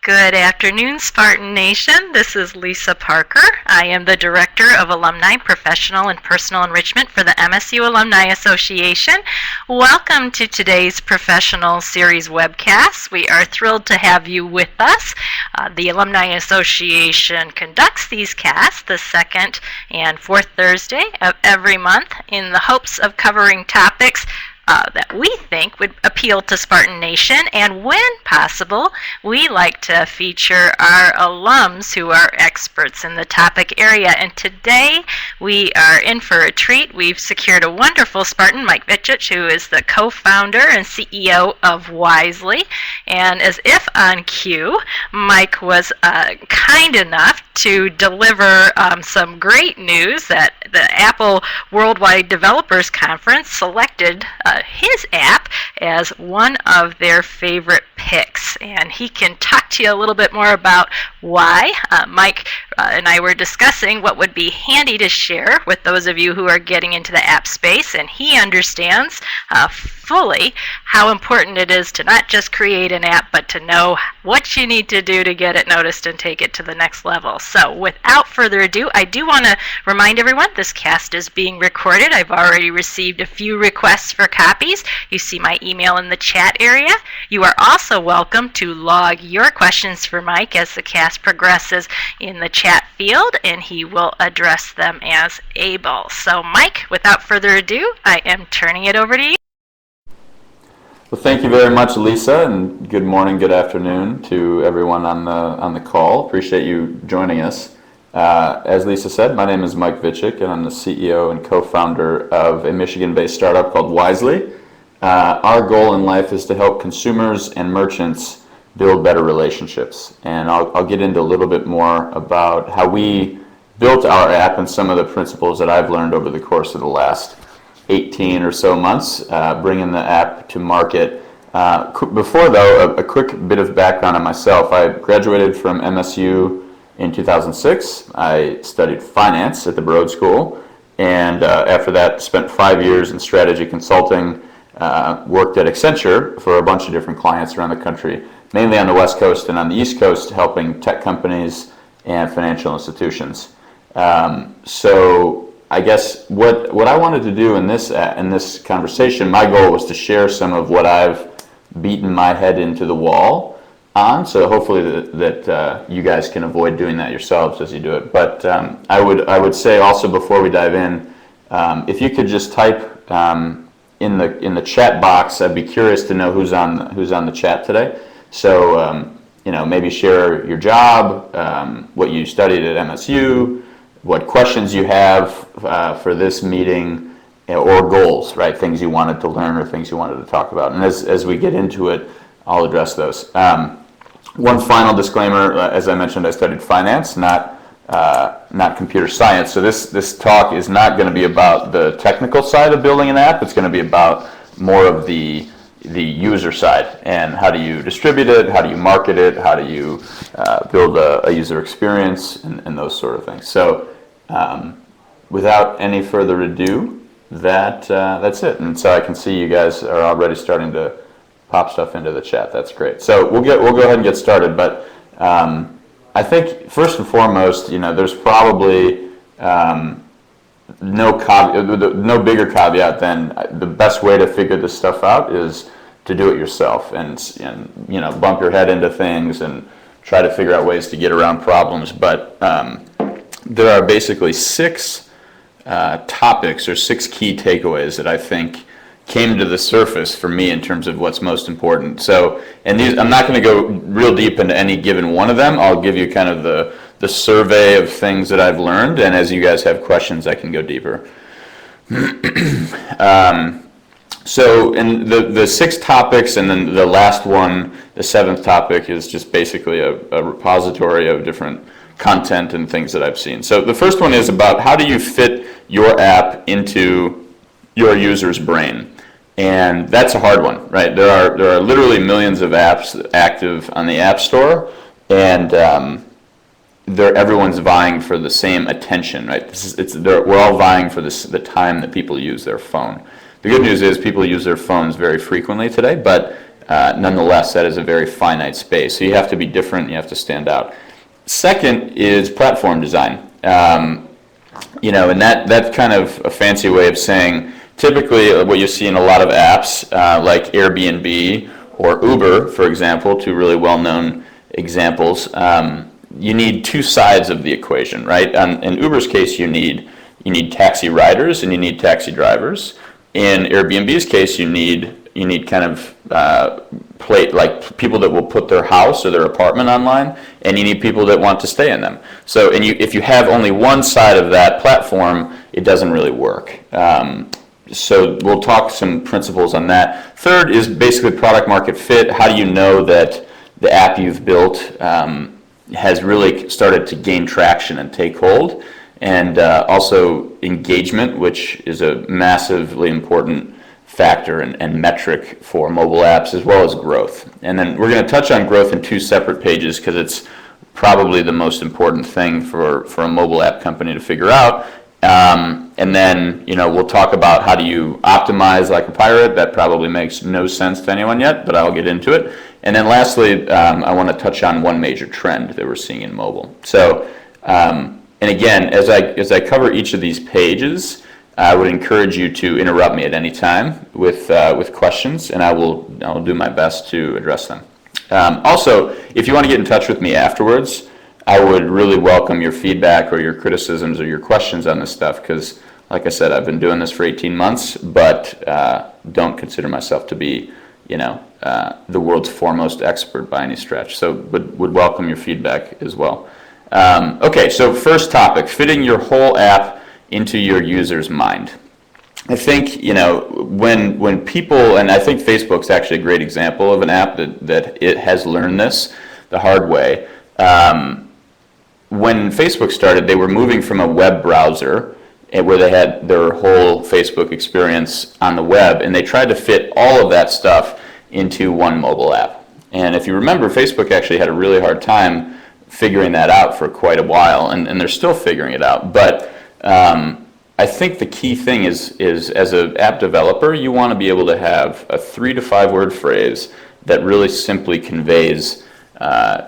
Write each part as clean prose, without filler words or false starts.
Good afternoon, Spartan Nation. This is Lisa Parker. I am the Director of Alumni Professional and Personal Enrichment for the MSU Alumni Association. Welcome to today's Professional Series webcast. We are thrilled to have you with us. The Alumni Association conducts these casts the second and fourth Thursday of every month in the hopes of covering topics that we think would appeal to Spartan Nation, and when possible, we like to feature our alums who are experts in the topic area. And today, we are in for a treat. We've secured a wonderful Spartan, Mike Vichich, who is the co-founder and CEO of Wisely. And as if on cue, Mike was kind enough to deliver some great news that the Apple Worldwide Developers Conference selected his app as one of their favorite picks, and he can talk to you a little bit more about why. Mike and I were discussing what would be handy to share with those of you who are getting into the app space, and he understands fully how important it is to not just create an app, but to know what you need to do to get it noticed and take it to the next level. So without further ado, I do want to remind everyone this cast is being recorded. I've already received a few requests for copies. You see my email in the chat area. You are also welcome to log your questions for Mike as the cast progresses in the chat field, and he will address them as able. So Mike, without further ado, I am turning it over to you. Well, thank you very much, Lisa, and good morning, good afternoon to everyone on the call. Appreciate you joining us. As Lisa said, my name is Mike Vichich, and I'm the CEO and co-founder of a Michigan-based startup called Wisely. Our goal in life is to help consumers and merchants build better relationships, and I'll get into a little bit more about how we built our app and some of the principles that I've learned over the course of the last 18 or so months, bringing the app to market. Before though, a quick bit of background on myself. I graduated from MSU in 2006. I studied finance at the Broad School, and after that spent 5 years in strategy consulting, worked at Accenture for a bunch of different clients around the country, mainly on the West Coast and on the East Coast, helping tech companies and financial institutions. So I guess what I wanted to do in this conversation, my goal was to share some of what I've beaten my head into the wall on. So hopefully that you guys can avoid doing that yourselves as you do it. But I would say also before we dive in, if you could just type in the chat box, I'd be curious to know who's on the chat today. So maybe share your job, what you studied at MSU, what questions you have for this meeting, or goals, right? Things you wanted to learn or things you wanted to talk about. And as we get into it, I'll address those. One final disclaimer: as I mentioned, I studied finance, not computer science. So this talk is not going to be about the technical side of building an app. It's going to be about more of the user side, and how do you distribute it, how do you market it, how do you build a user experience, and those sort of things. So without any further ado, that's it. And so I can see you guys are already starting to pop stuff into the chat. That's great. So we'll go ahead and get started. But I think first and foremost, there's probably no bigger caveat than the best way to figure this stuff out is to do it yourself, and bump your head into things and try to figure out ways to get around problems. But there are basically 6 topics or 6 key takeaways that I think came to the surface for me in terms of what's most important. So, and these, I'm not going to go real deep into any given one of them. I'll give you kind of the survey of things that I've learned, and as you guys have questions, I can go deeper. So in the 6 topics, and then the last one, the 7th topic, is just basically a repository of different content and things that I've seen. So the first one is about how do you fit your app into your user's brain. And that's a hard one, right? There are literally millions of apps active on the App Store, and everyone's vying for the same attention, right? We're all vying for the time that people use their phone. The good news is people use their phones very frequently today, but nonetheless, that is a very finite space. So you have to be different, you have to stand out. Second is platform design. And that's kind of a fancy way of saying, typically what you see in a lot of apps, like Airbnb or Uber, for example, two really well-known examples, you need two sides of the equation, right? In Uber's case, you need taxi riders and you need taxi drivers. In Airbnb's case, you need kind of like people that will put their house or their apartment online, and you need people that want to stay in them. So, if you have only one side of that platform, it doesn't really work. So we'll talk some principles on that. Third is basically product market fit. How do you know that the app you've built has really started to gain traction and take hold? And also engagement, which is a massively important factor and metric for mobile apps, as well as growth. And then we're going to touch on growth in two separate pages because it's probably the most important thing for a mobile app company to figure out. And then, we'll talk about how do you optimize like a pirate. That probably makes no sense to anyone yet, but I'll get into it. And then lastly, I want to touch on one major trend that we're seeing in mobile. So, and again, as I cover each of these pages, I would encourage you to interrupt me at any time with questions, and I will do my best to address them. Also, if you want to get in touch with me afterwards, I would really welcome your feedback or your criticisms or your questions on this stuff because, like I said, I've been doing this for 18 months, but don't consider myself to be, the world's foremost expert by any stretch. So would welcome your feedback as well. Okay, so first topic, fitting your whole app into your user's mind. I think, when people, and I think Facebook's actually a great example of an app that it has learned this the hard way. When Facebook started, they were moving from a web browser where they had their whole Facebook experience on the web, and they tried to fit all of that stuff into one mobile app. And if you remember, Facebook actually had a really hard time figuring that out for quite a while, and they're still figuring it out. But I think the key thing is as an app developer, you want to be able to have a 3 to 5 word phrase that really simply conveys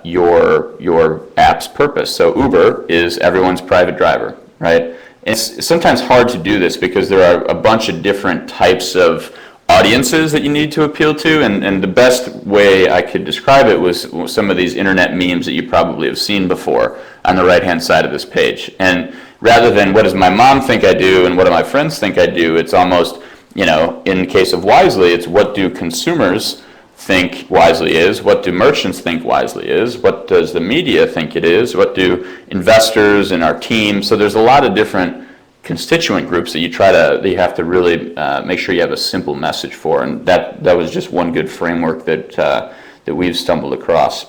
your app's purpose. So Uber is everyone's private driver, right? It's sometimes hard to do this because there are a bunch of different types of audiences that you need to appeal to, and the best way I could describe it was some of these internet memes that you probably have seen before on the right-hand side of this page. And rather than what does my mom think I do and what do my friends think I do, it's almost, in the case of Wisely, it's what do consumers think Wisely is, what do merchants think Wisely is, what does the media think it is, what do investors and our team. So there's a lot of different constituent groups that you have to really make sure you have a simple message for, and that was just one good framework that we've stumbled across.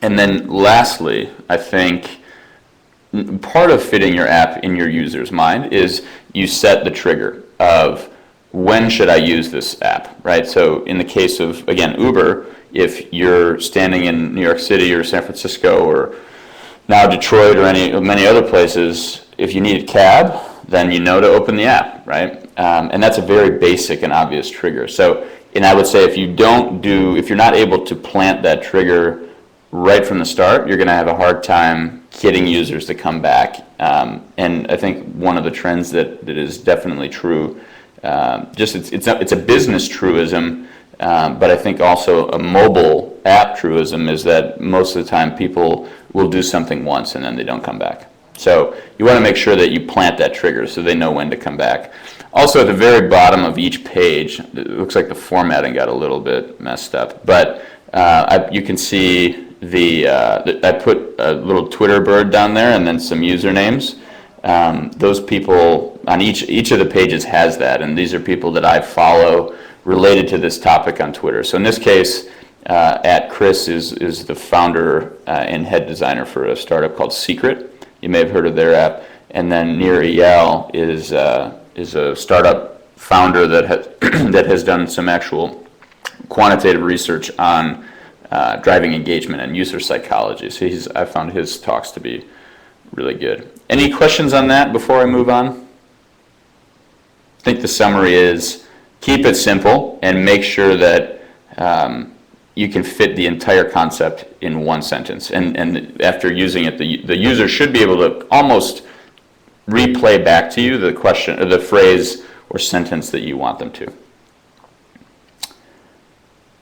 And then lastly, I think part of fitting your app in your user's mind is you set the trigger of when should I use this app, right? So in the case of, again, Uber, if you're standing in New York City or San Francisco or now Detroit or many other places, if you need a cab, then you know to open the app, right? And that's a very basic and obvious trigger. So, and I would say if you're not able to plant that trigger right from the start, you're going to have a hard time getting users to come back. And I think one of the trends that is definitely true, it's a business truism, but I think also a mobile app truism is that most of the time people will do something once and then they don't come back. So you want to make sure that you plant that trigger so they know when to come back. Also, at the very bottom of each page, it looks like the formatting got a little bit messed up, but you can see I put a little Twitter bird down there and then some usernames. Those people on each of the pages has that, and these are people that I follow related to this topic on Twitter. So in this case, at Chris is the founder and head designer for a startup called Secret. You may have heard of their app. And then Nir Eyal is a startup founder that has done some actual quantitative research on driving engagement and user psychology. So I found his talks to be really good. Any questions on that before I move on? I think the summary is keep it simple and make sure that you can fit the entire concept in one sentence. And after using it, the user should be able to almost replay back to you the question, or the phrase or sentence that you want them to.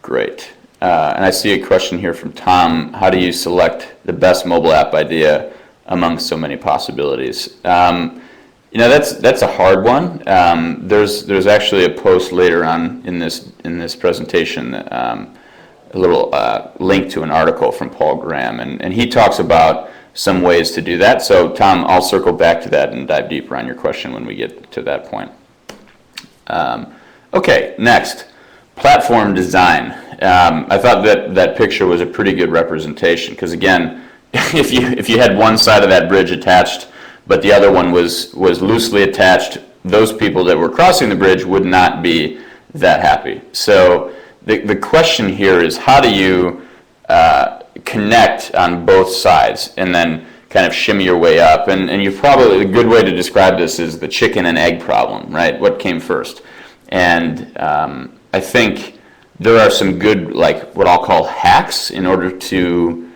Great. And I see a question here from Tom. How do you select the best mobile app idea among so many possibilities? That's a hard one. There's actually a post later on in this presentation, a little link to an article from Paul Graham, and he talks about some ways to do that. So Tom, I'll circle back to that and dive deeper on your question when we get to that point. Okay, next, platform design. I thought that picture was a pretty good representation, because again, if you had one side of that bridge attached, but the other one was loosely attached, those people that were crossing the bridge would not be that happy. So the question here is, how do you connect on both sides and then kind of shimmy your way up? And you probably, a good way to describe this is the chicken and egg problem, right? What came first? And I think there are some good, like what I'll call hacks in order to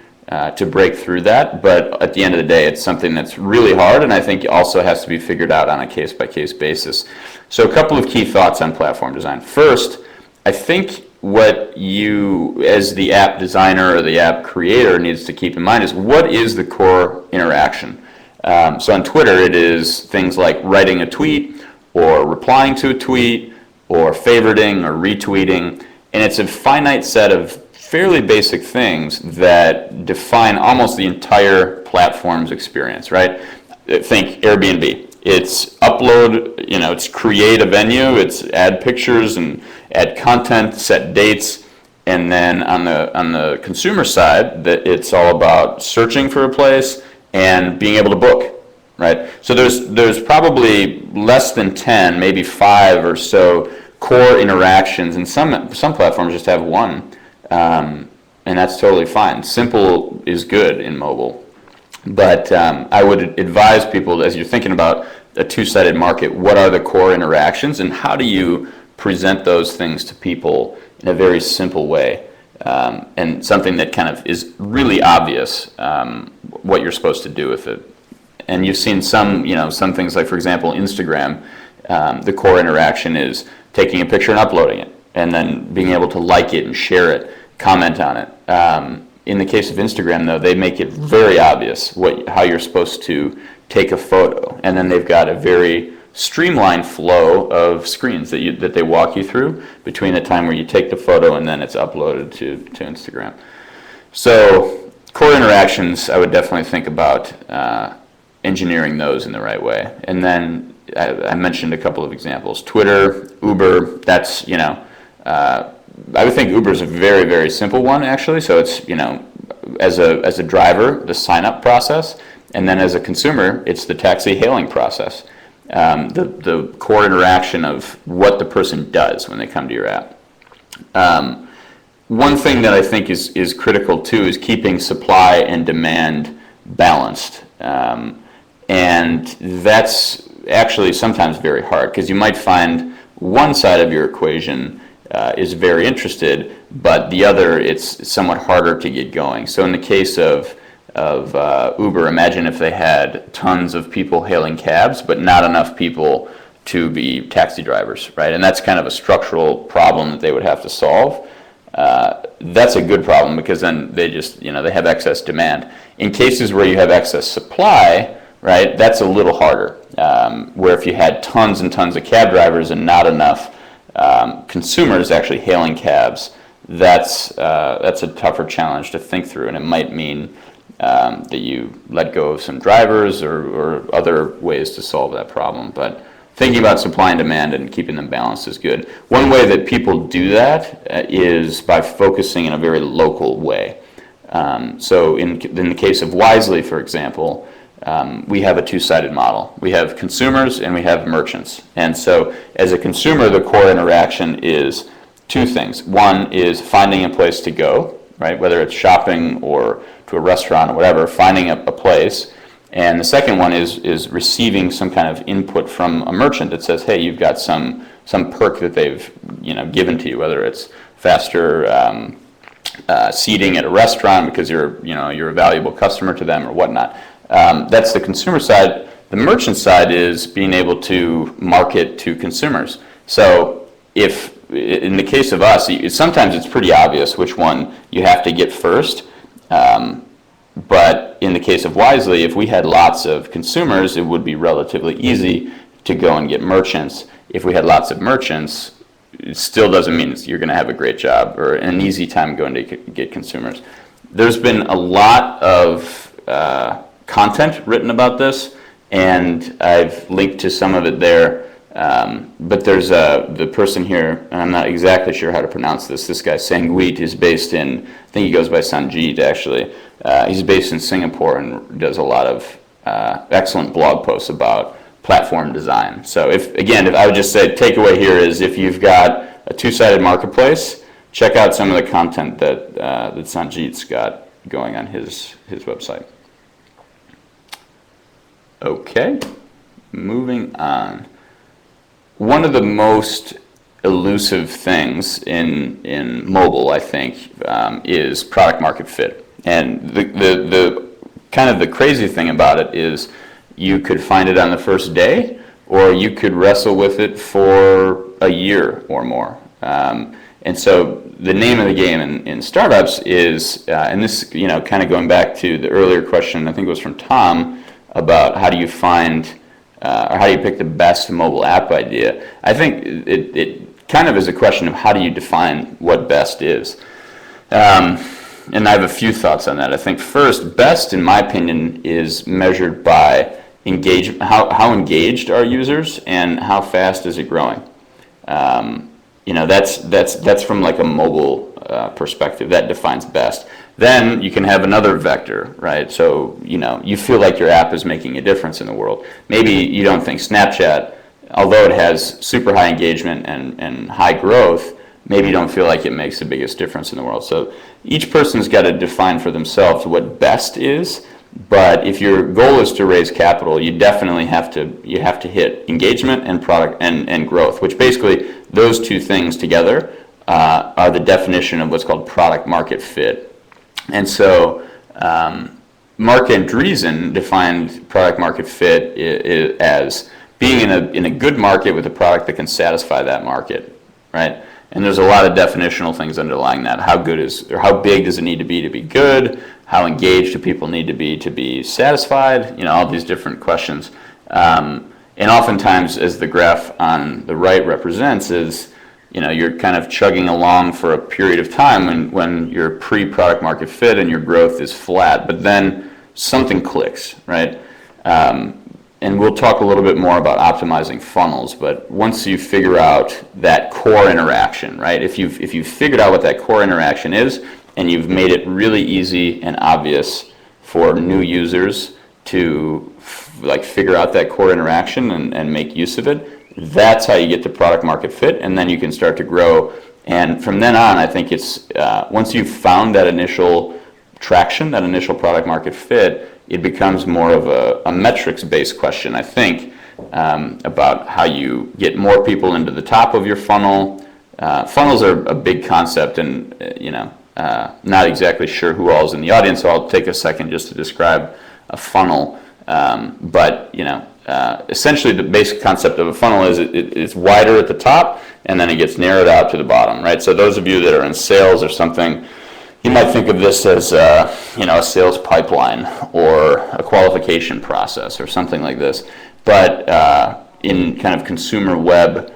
break through that, but at the end of the day, it's something that's really hard, and I think also has to be figured out on a case-by-case basis. So a couple of key thoughts on platform design. First, I think what you, as the app designer or the app creator, needs to keep in mind is, what is the core interaction? So on Twitter, it is things like writing a tweet, or replying to a tweet, or favoriting, or retweeting, and it's a finite set of fairly basic things that define almost the entire platform's experience, right? Think Airbnb. It's upload, it's create a venue, it's add pictures and add content, set dates, and then on the consumer side, it's all about searching for a place and being able to book, right? So there's probably less than 10, maybe 5 or so core interactions, and some platforms just have one. And that's totally fine. Simple is good in mobile. But I would advise people, as you're thinking about a two-sided market, what are the core interactions and how do you present those things to people in a very simple way, and something that kind of is really obvious what you're supposed to do with it. And you've seen some things like, for example, Instagram, the core interaction is taking a picture and uploading it, and then being able to like it and share it, comment on it. In the case of Instagram, though, they make it very obvious how you're supposed to take a photo, and then they've got a very streamlined flow of screens that they walk you through between the time where you take the photo and then it's uploaded to Instagram. So core interactions, I would definitely think about engineering those in the right way. And then I mentioned a couple of examples. Twitter, Uber, that's, I would think Uber is a very, very simple one, actually. So it's, as a driver, the sign-up process, and then as a consumer, it's the taxi hailing process. The core interaction of what the person does when they come to your app. One thing that I think is critical too is keeping supply and demand balanced, and that's actually sometimes very hard, because you might find one side of your equation is very interested, but the other, it's somewhat harder to get going. So in the case of Uber, imagine if they had tons of people hailing cabs, but not enough people to be taxi drivers, right? And that's kind of a structural problem that they would have to solve. That's a good problem, because then they just, they have excess demand. In cases where you have excess supply, right, that's a little harder, where if you had tons and tons of cab drivers and not enough consumers actually hailing cabs, that's a tougher challenge to think through, and it might mean that you let go of some drivers or other ways to solve that problem. But thinking about supply and demand and keeping them balanced is good. One way that people do that is by focusing in a very local way. So in the case of Wisely, for example, we have a two-sided model. We have consumers and we have merchants. And so as a consumer, the core interaction is two things. One is finding a place to go, right? Whether it's shopping or to a restaurant or whatever, finding a place. And the second one is receiving some kind of input from a merchant that says, hey, you've got some perk that they've given to you, whether it's faster seating at a restaurant because you're a valuable customer to them or whatnot. That's the consumer side. The merchant side is being able to market to consumers. So if in the case of us, sometimes it's pretty obvious which one you have to get first. But in the case of Wisely, if we had lots of consumers, it would be relatively easy to go and get merchants. If we had lots of merchants, it still doesn't mean you're going to have a great job or an easy time going to get consumers. There's been a lot of content written about this, and I've linked to some of it there. But there's the person here, and I'm not exactly sure how to pronounce this. This guy, Sanguit, is based in, I think he goes by Sanjeet actually. He's based in Singapore and does a lot of excellent blog posts about platform design. So if I would just say takeaway here is if you've got a two-sided marketplace, check out some of the content that Sanjeet's got going on his website. Okay, moving on. One of the most elusive things in mobile, I think, is product market fit. And the kind of the crazy thing about it is you could find it on the first day, or you could wrestle with it for a year or more. And so the name of the game in startups is, and this, kind of going back to the earlier question, I think it was from Tom, about how do you find or how do you pick the best mobile app idea. I think it kind of is a question of how do you define what best is. And I have a few thoughts on that. I think first, best, in my opinion, is measured by engagement. How engaged are users, and how fast is it growing? That's from like a mobile perspective. That defines best. Then you can have another vector, right? So you feel like your app is making a difference in the world. Maybe you don't think Snapchat, although it has super high engagement and high growth, maybe you don't feel like it makes the biggest difference in the world. So each person's got to define for themselves what best is. But if your goal is to raise capital, you definitely have to hit engagement and product and growth, which basically those two things together are the definition of what's called product market fit. And so Mark Andreessen defined product market fit as being in a good market with a product that can satisfy that market, right? And there's a lot of definitional things underlying that. How big does it need to be good? How engaged do people need to be satisfied? All these different questions. And oftentimes, as the graph on the right represents, is you're kind of chugging along for a period of time when you're pre-product market fit and your growth is flat, but then something clicks, right? And we'll talk a little bit more about optimizing funnels, but once you figure out that core interaction, right? If you've figured out what that core interaction is, and you've made it really easy and obvious for new users to figure out that core interaction and make use of it, that's how you get to product market fit, and then you can start to grow. And from then on, I think it's once you've found that initial traction, that initial product market fit, it becomes more of a metrics-based question, I think, about how you get more people into the top of your funnel. Funnels are a big concept, and not exactly sure who all is in the audience, so I'll take a second just to describe a funnel. But essentially the basic concept of a funnel is it's wider at the top, and then it gets narrowed out to the bottom, right? So those of you that are in sales or something, you might think of this as a sales pipeline or a qualification process or something like this. But in kind of consumer web,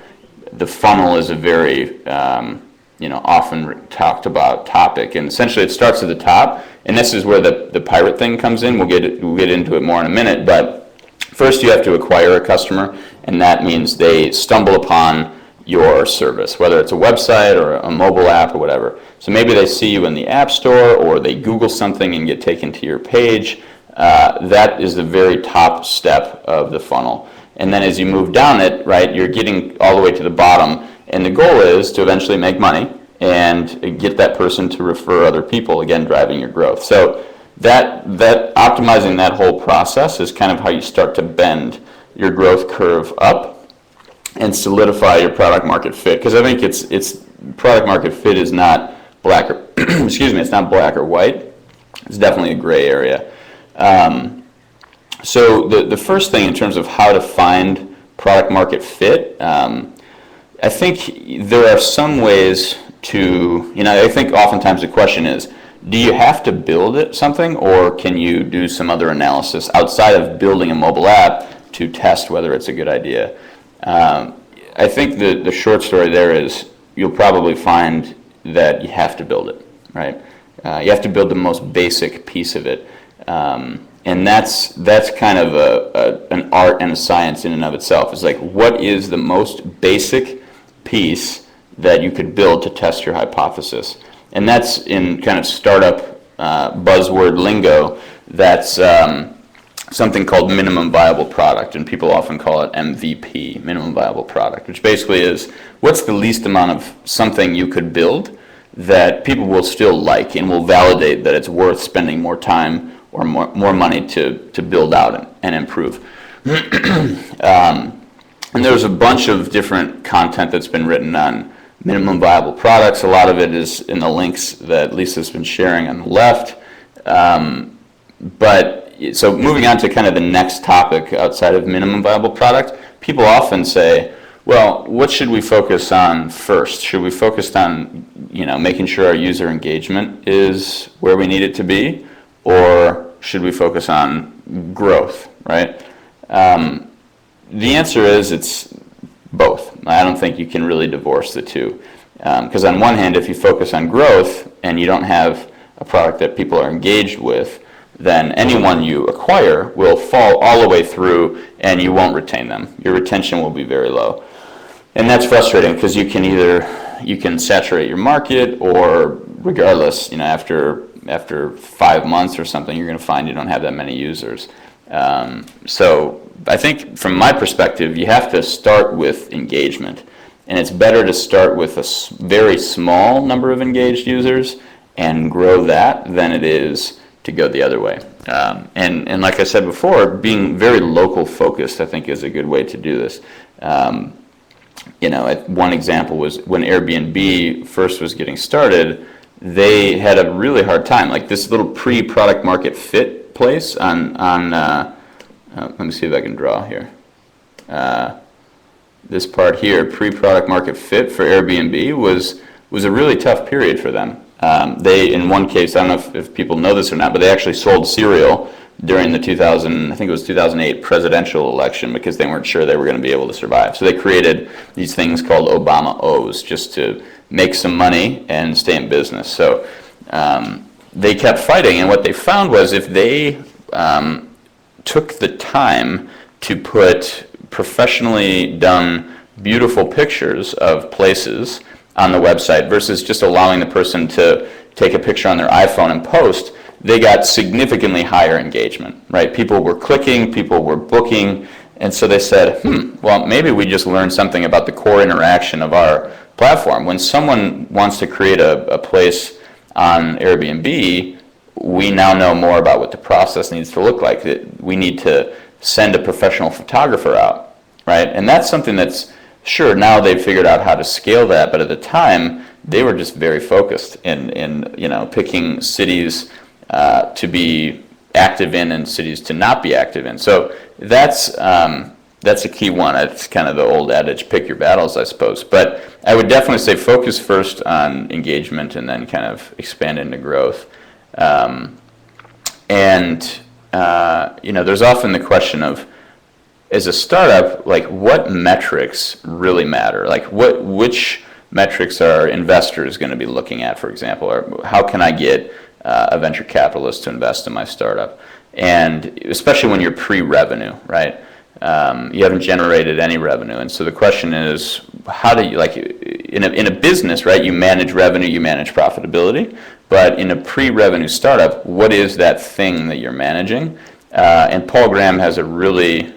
the funnel is a very often talked about topic, and essentially it starts at the top, and this is where the pirate thing comes in. We'll get into it more in a minute, but first you have to acquire a customer, and that means they stumble upon your service, whether it's a website or a mobile app or whatever. So maybe they see you in the App Store, or they Google something and get taken to your page. That is the very top step of the funnel. And then as you move down it, right, you're getting all the way to the bottom, and the goal is to eventually make money and get that person to refer other people, again, driving your growth. So that optimizing that whole process is kind of how you start to bend your growth curve up and solidify your product market fit. Because I think it's product market fit is not black excuse me, it's not black or white. It's definitely a gray area. So the first thing in terms of how to find product market fit, I think there are some ways to, I think oftentimes the question is, do you have to build something, or can you do some other analysis outside of building a mobile app to test whether it's a good idea? I think the short story there is you'll probably find that you have to build it, right? You have to build the most basic piece of it. And that's kind of an art and a science in and of itself. It's like, what is the most basic piece that you could build to test your hypothesis? And that's in kind of startup buzzword lingo. That's something called minimum viable product, and people often call it MVP, minimum viable product, which basically is what's the least amount of something you could build that people will still like and will validate that it's worth spending more time or more money to build out and improve. And there's a bunch of different content that's been written on minimum viable products. A lot of it is in the links that Lisa's been sharing on the left. So moving on to kind of the next topic outside of minimum viable product, people often say, well, what should we focus on first? Should we focus on, making sure our user engagement is where we need it to be, or should we focus on growth, right? The answer is it's both. I don't think you can really divorce the two. Because on one hand, if you focus on growth and you don't have a product that people are engaged with, then anyone you acquire will fall all the way through and you won't retain them. Your retention will be very low. And that's frustrating because you can saturate your market, or regardless, after 5 months or something, you're going to find you don't have that many users. So I think from my perspective, you have to start with engagement. And it's better to start with a very small number of engaged users and grow that than it is to go the other way. And like I said before, being very local focused, I think, is a good way to do this. One example was when Airbnb first was getting started, they had a really hard time. Like this little pre-product market fit place on let me see if I can draw here. This part here, pre-product market fit for Airbnb, was a really tough period for them. They, in one case, I don't know if people know this or not, but they actually sold cereal during the 2008 presidential election because they weren't sure they were going to be able to survive. So they created these things called Obama O's just to make some money and stay in business. So they kept fighting, and what they found was if they took the time to put professionally done beautiful pictures of places on the website versus just allowing the person to take a picture on their iPhone and post, they got significantly higher engagement, right? People were clicking, people were booking, and so they said, well, maybe we just learned something about the core interaction of our platform. When someone wants to create a place on Airbnb, we now know more about what the process needs to look like. We need to send a professional photographer out, right? And that's something that's, sure, now they've figured out how to scale that, but at the time, they were just very focused in picking cities to be active in and cities to not be active in. So that's a key one. It's kind of the old adage, pick your battles, I suppose. But I would definitely say focus first on engagement and then kind of expand into growth. There's often the question of, as a startup, like what metrics really matter? Like which metrics are investors going to be looking at, for example, or how can I get a venture capitalist to invest in my startup? And especially when you're pre-revenue, right? You haven't generated any revenue, and so the question is, how do you, in a business, right? You manage revenue, you manage profitability, but in a pre-revenue startup, what is that thing that you're managing? And Paul Graham has a really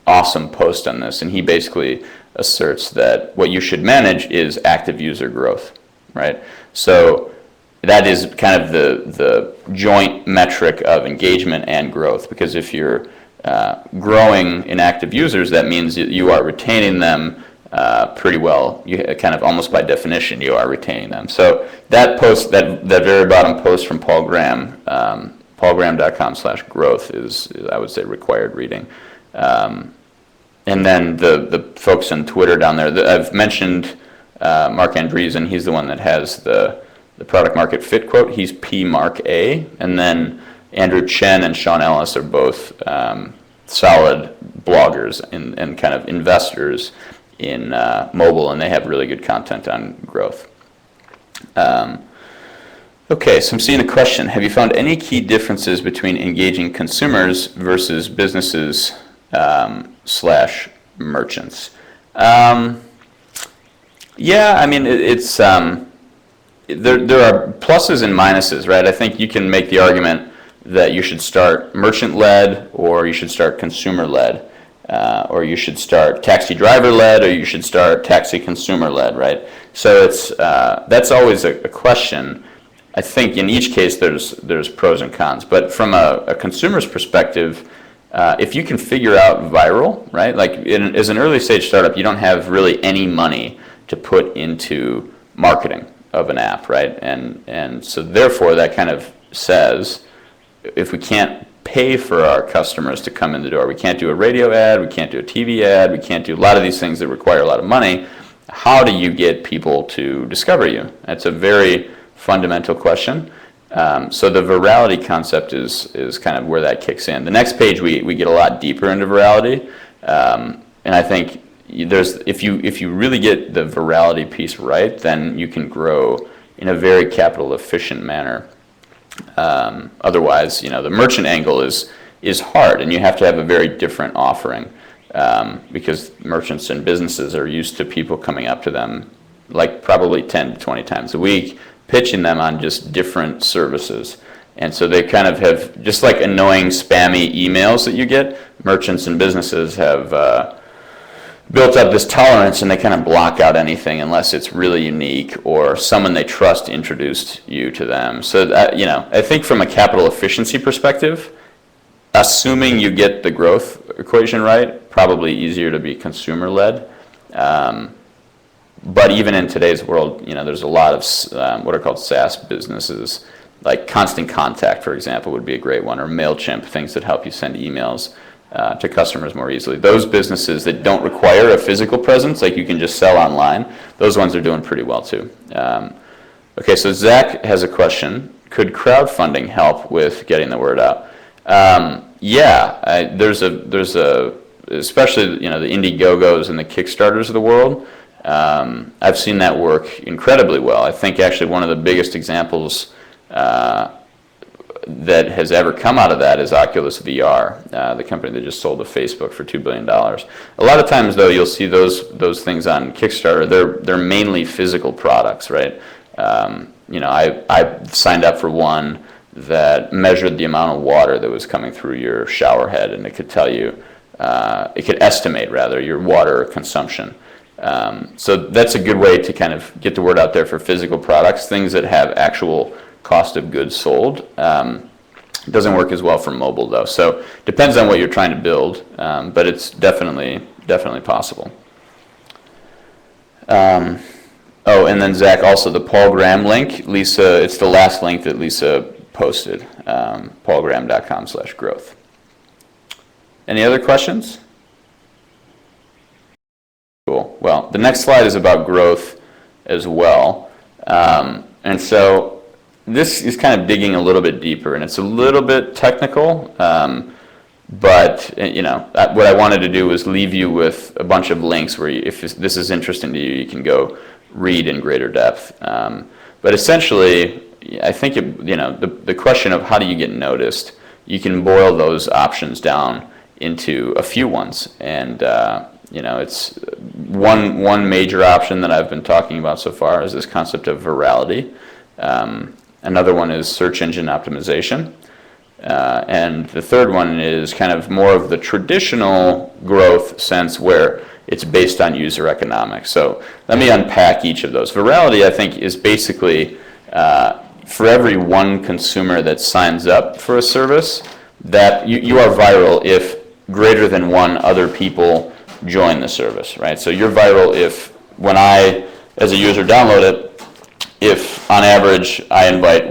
awesome post on this, and he basically asserts that what you should manage is active user growth, right? So that is kind of the joint metric of engagement and growth, because if you're growing in active users, that means that you are retaining them pretty well. You kind of almost by definition you are retaining them. So that post, that very bottom post from Paul Graham, paulgraham.com/growth is I would say required reading. And then the folks on Twitter down there, I've mentioned Mark Andreessen. He's the one that has the product market fit quote. He's P Mark A. And then Andrew Chen and Sean Ellis are both solid bloggers and kind of investors in mobile, and they have really good content on growth. Okay, so I'm seeing a question. Have you found any key differences between engaging consumers versus businesses / merchants? Yeah, I mean, it's there are pluses and minuses, right? I think you can make the argument that you should start merchant-led, or you should start consumer-led, or you should start taxi driver-led, or you should start taxi consumer-led, right? So it's that's always a question. I think in each case there's pros and cons, but from a consumer's perspective, if you can figure out viral, right? Like as an early stage startup, you don't have really any money to put into marketing of an app, right? And so therefore that kind of says, if we can't pay for our customers to come in the door, we can't do a radio ad, we can't do a TV ad, we can't do a lot of these things that require a lot of money, how do you get people to discover you? That's a very fundamental question. So the virality concept is kind of where that kicks in. The next page we get a lot deeper into virality, and I think if you really get the virality piece right, then you can grow in a very capital efficient manner. Otherwise, the merchant angle is hard, and you have to have a very different offering, because merchants and businesses are used to people coming up to them like probably 10 to 20 times a week, pitching them on just different services. And so they kind of have, just like annoying spammy emails that you get, merchants and businesses have built up this tolerance, and they kind of block out anything unless it's really unique or someone they trust introduced you to them. So that, I think from a capital efficiency perspective, assuming you get the growth equation right, probably easier to be consumer-led. But even in today's world, there's a lot of what are called SaaS businesses, like Constant Contact, for example, would be a great one, or MailChimp, things that help you send emails to customers more easily. Those businesses that don't require a physical presence, like you can just sell online, those ones are doing pretty well too. Okay, so Zach has a question. Could crowdfunding help with getting the word out? Yeah, there's especially the Indiegogos and the Kickstarters of the world. I've seen that work incredibly well. I think actually one of the biggest examples that has ever come out of that is Oculus VR, the company that just sold to Facebook for $2 billion. A lot of times, though, you'll see those things on Kickstarter. They're mainly physical products, right? I signed up for one that measured the amount of water that was coming through your shower head, and it could tell you, it could estimate rather your water consumption. So that's a good way to kind of get the word out there for physical products, things that have actual cost of goods sold. It doesn't work as well for mobile though. So depends on what you're trying to build, but it's definitely possible. And then Zach, also the Paul Graham link, Lisa, it's the last link that Lisa posted, paulgraham.com/growth. Any other questions? Cool. Well, the next slide is about growth as well. And so this is kind of digging a little bit deeper, and it's a little bit technical, but what I wanted to do was leave you with a bunch of links where if this is interesting to you, you can go read in greater depth. But essentially, I think the question of how do you get noticed, you can boil those options down into a few ones, and it's one major option that I've been talking about so far is this concept of virality. Another one is search engine optimization. And the third one is kind of more of the traditional growth sense where it's based on user economics. So let me unpack each of those. Virality, I think, is basically for every one consumer that signs up for a service, that you are viral if greater than one other people join the service, right? So you're viral if when I, as a user, download it, if on average I invite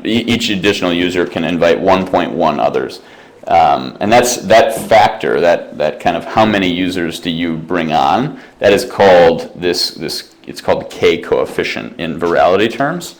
each additional user can invite 1.1 others. And that's that factor, that kind of how many users do you bring on, that is called it's called the K coefficient in virality terms.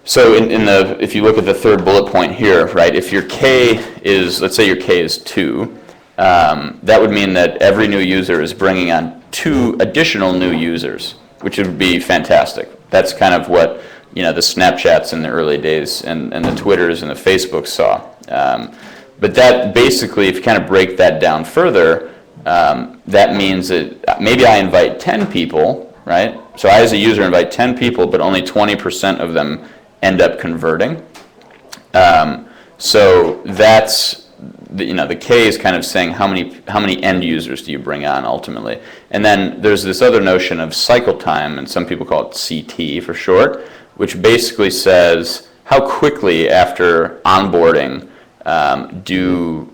So if you look at the third bullet point here, right, if your K is, let's say your K is 2, that would mean that every new user is bringing on 2 additional new users, which would be fantastic. That's kind of what the Snapchats in the early days and the Twitters and the Facebooks saw. But that basically, if you kind of break that down further, that means that maybe I invite 10 people, right? So I as a user invite 10 people, but only 20% of them end up converting. So that's the K is kind of saying how many end users do you bring on ultimately. And then there's this other notion of cycle time, and some people call it CT for short, which basically says how quickly after onboarding do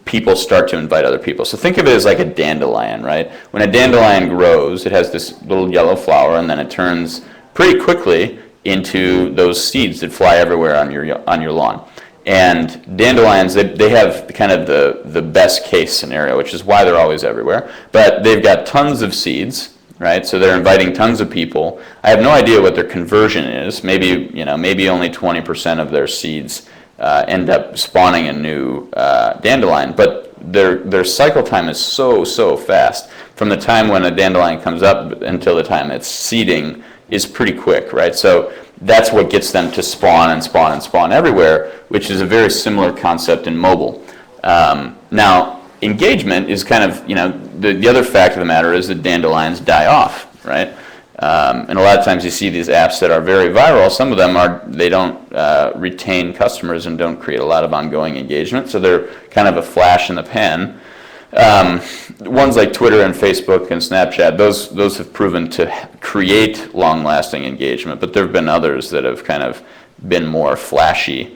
people start to invite other people. So think of it as like a dandelion, right? When a dandelion grows, it has this little yellow flower, and then it turns pretty quickly into those seeds that fly everywhere on your lawn. And dandelions, they have kind of the best case scenario, which is why they're always everywhere. But they've got tons of seeds, right? So they're inviting tons of people. I have no idea what their conversion is. Maybe only 20% of their seeds end up spawning a new dandelion. But their cycle time is so fast. From the time when a dandelion comes up until the time it's seeding is pretty quick, right? So that's what gets them to spawn and spawn and spawn everywhere, which is a very similar concept in mobile. Now, engagement is kind of, the other fact of the matter is that dandelions die off, right? And a lot of times you see these apps that are very viral. Some of them they don't retain customers and don't create a lot of ongoing engagement, so they're kind of a flash in the pan. Ones like Twitter and Facebook and Snapchat, those have proven to create long-lasting engagement, but there have been others that have kind of been more flashy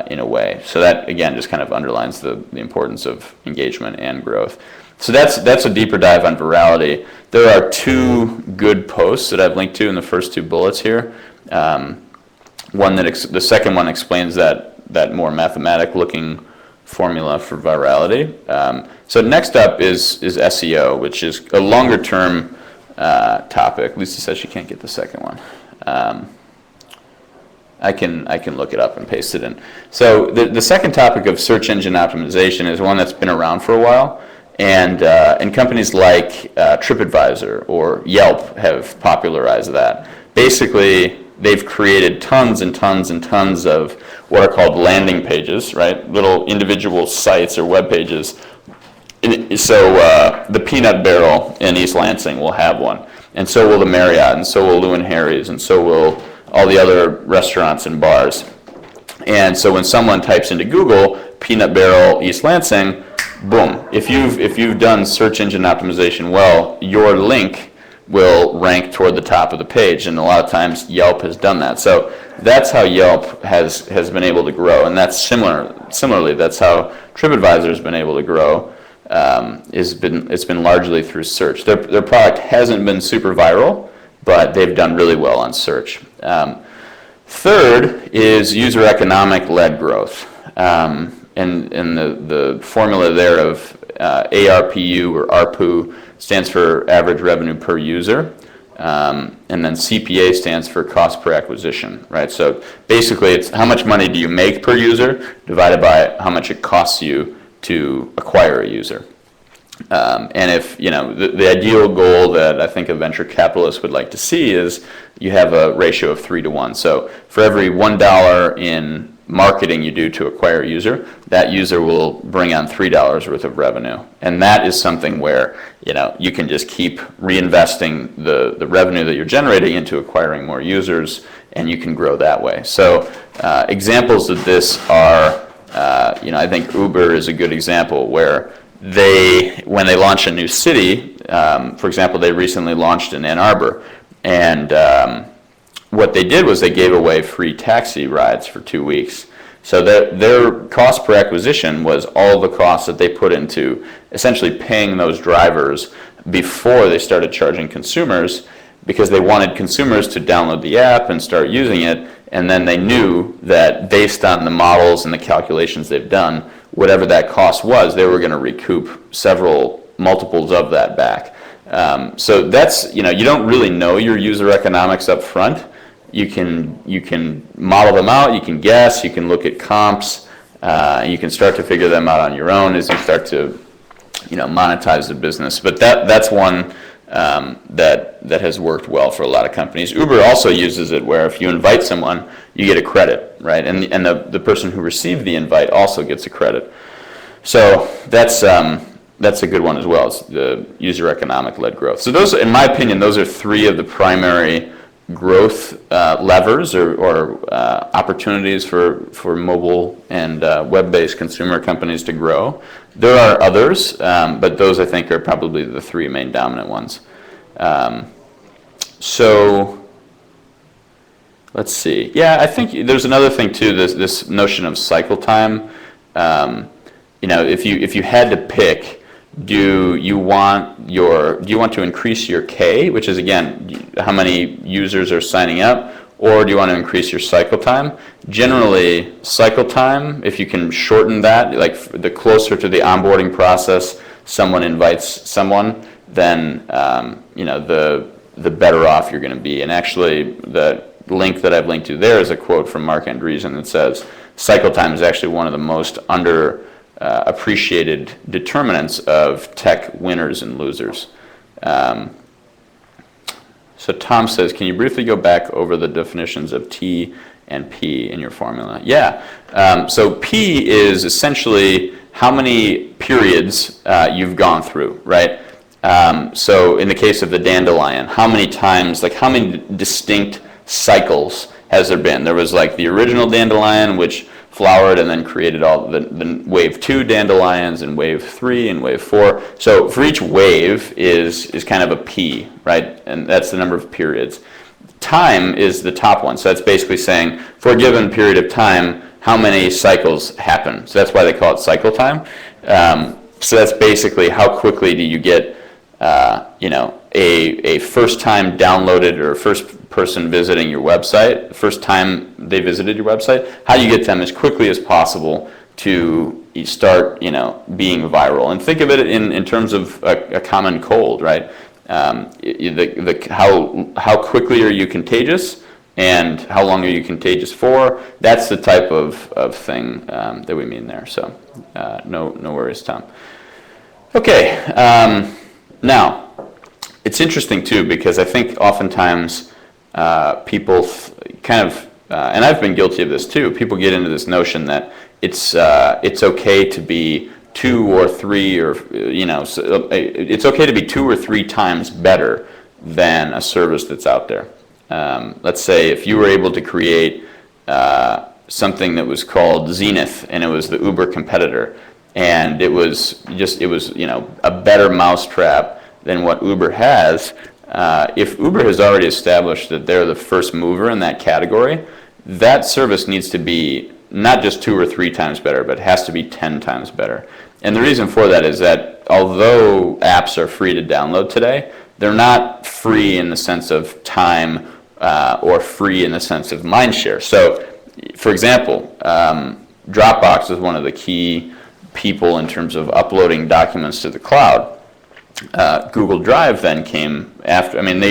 in a way. So that, again, just kind of underlines the importance of engagement and growth. So that's a deeper dive on virality. There are 2 good posts that I've linked to in the first 2 bullets here. The second one explains that more mathematic-looking formula for virality. So next up is SEO, which is a longer-term topic. Lisa says she can't get the second one. I can look it up and paste it in. So the second topic of search engine optimization is one that's been around for a while, and companies like TripAdvisor or Yelp have popularized that. Basically, they've created tons and tons and tons of what are called landing pages, right? Little individual sites or web pages. So the Peanut Barrel in East Lansing will have one, and so will the Marriott, and so will Lou and Harry's, and so will all the other restaurants and bars. And so when someone types into Google Peanut Barrel East Lansing, boom! If you've done search engine optimization well, your link will rank toward the top of the page, and a lot of times Yelp has done that. So that's how Yelp has been able to grow, and that's similarly that's how TripAdvisor has been able to grow. It's been largely through search. Their product hasn't been super viral, but they've done really well on search. Third is user economic led growth, and the formula there of ARPU or ARPU stands for average revenue per user, and then CPA stands for cost per acquisition, right? So basically it's how much money do you make per user divided by how much it costs you to acquire a user. And if, the ideal goal that I think a venture capitalist would like to see is you have a ratio of 3 to 1. So for every $1 in marketing you do to acquire a user, that user will bring on $3 worth of revenue. And that is something where, you can just keep reinvesting the revenue that you're generating into acquiring more users, and you can grow that way. So examples of this are, I think Uber is a good example where when they launch a new city, for example, they recently launched in Ann Arbor, and what they did was they gave away free taxi rides for 2 weeks. So their cost per acquisition was all the costs that they put into essentially paying those drivers before they started charging consumers, because they wanted consumers to download the app and start using it, and then they knew that based on the models and the calculations they've done, whatever that cost was, they were going to recoup several multiples of that back. So that's, you don't really know your user economics up front. You can model them out, you can guess, you can look at comps, you can start to figure them out on your own as you start to monetize the business. But that's one that has worked well for a lot of companies. Uber also uses it where if you invite someone, you get a credit, right? And the person who received the invite also gets a credit. So that's a good one as well. It's the user economic led growth. So those, in my opinion, those are three of the primary growth levers or opportunities for mobile and web-based consumer companies to grow. There are others, but those I think are probably the three main dominant ones. So let's see. Yeah, I think there's another thing too. This notion of cycle time. If you had to pick, do you want to increase your K, which is again how many users are signing up, or do you want to increase your cycle time? Generally, cycle time, if you can shorten that, like the closer to the onboarding process someone invites someone, then the better off you're going to be. And actually, the link that I've linked to there is a quote from Mark Andreessen that says, cycle time is actually one of the most appreciated determinants of tech winners and losers. So Tom says, can you briefly go back over the definitions of T and P in your formula? Yeah. So P is essentially how many periods you've gone through, right? So in the case of the dandelion, how many times, like how many distinct cycles has there been? There was like the original dandelion, which flowered and then created all the wave 2 dandelions and wave 3 and wave 4. So for each wave is kind of a P, right? And that's the number of periods. Time is the top one. So that's basically saying for a given period of time, how many cycles happen. So that's why they call it cycle time. So that's basically how quickly do you get a first time downloaded or first person visiting your website, first time they visited your website, how do you get them as quickly as possible to start, being viral? And think of it in terms of a common cold, right? How quickly are you contagious, and how long are you contagious for? That's the type of thing that we mean there. So no worries, Tom. Okay, now it's interesting too, because I think oftentimes people and I've been guilty of this too, people get into this notion that it's okay to be 2 or 3 or it's okay to be 2 or 3 times better than a service that's out there. Let's say if you were able to create something that was called Zenith, and it was the Uber competitor, and it was a better mousetrap than what Uber has. If Uber has already established that they're the first mover in that category, that service needs to be not just 2 or 3 times better, but has to be 10 times better. And the reason for that is that although apps are free to download today, they're not free in the sense of time or free in the sense of mindshare. So, for example, Dropbox is one of the key people in terms of uploading documents to the cloud. Google Drive then came after. I mean,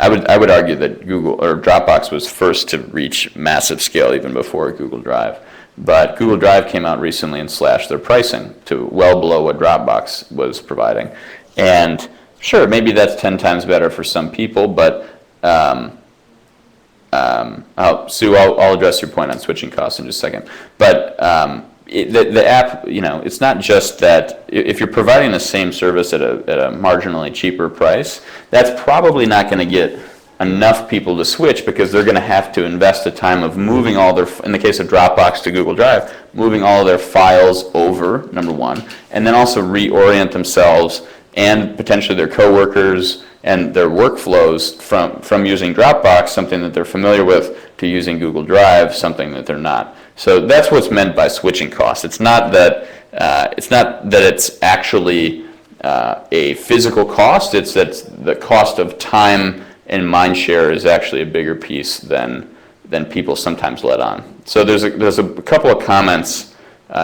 I would argue that Google or Dropbox was first to reach massive scale even before Google Drive. But Google Drive came out recently and slashed their pricing to well below what Dropbox was providing. And sure, maybe that's 10 times better for some people, but Sue, I'll address your point on switching costs in just a second. But the app, it's not just that if you're providing the same service at a marginally cheaper price, that's probably not going to get enough people to switch, because they're going to have to invest the time of moving all their, in the case of Dropbox to Google Drive, moving all of their files over, number one, and then also reorient themselves and potentially their coworkers and their workflows from using Dropbox, something that they're familiar with, to using Google Drive, something that they're not. So that's what's meant by switching costs. It's not that it's actually a physical cost. It's that the cost of time and mind share is actually a bigger piece than people sometimes let on. So there's a couple of comments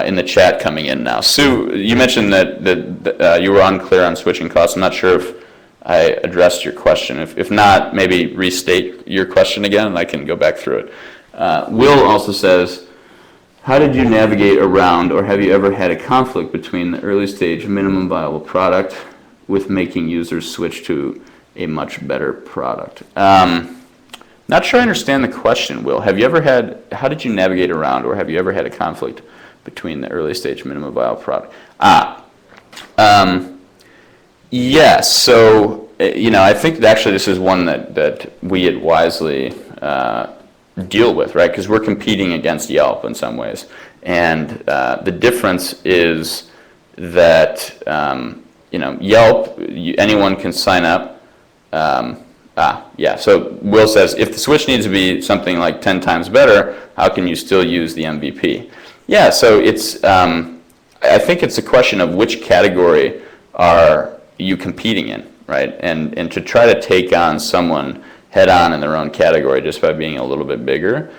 in the chat coming in now. Sue, you mentioned that you were unclear on switching costs. I'm not sure if I addressed your question. If not, maybe restate your question again and I can go back through it. Will also says, how did you navigate around, or have you ever had a conflict between the early stage minimum viable product with making users switch to a much better product? Not sure I understand the question, Will. How did you navigate around, or have you ever had a conflict between the early stage minimum viable product? Yes, so, I think actually this is one that we at Wisely deal with, right? Because we're competing against Yelp in some ways. And the difference is that, Yelp, anyone can sign up. So Will says, if the switch needs to be something like 10 times better, how can you still use the MVP? Yeah, so it's, I think it's a question of which category are you competing in, right? And to try to take on someone head on in their own category just by being a little bit bigger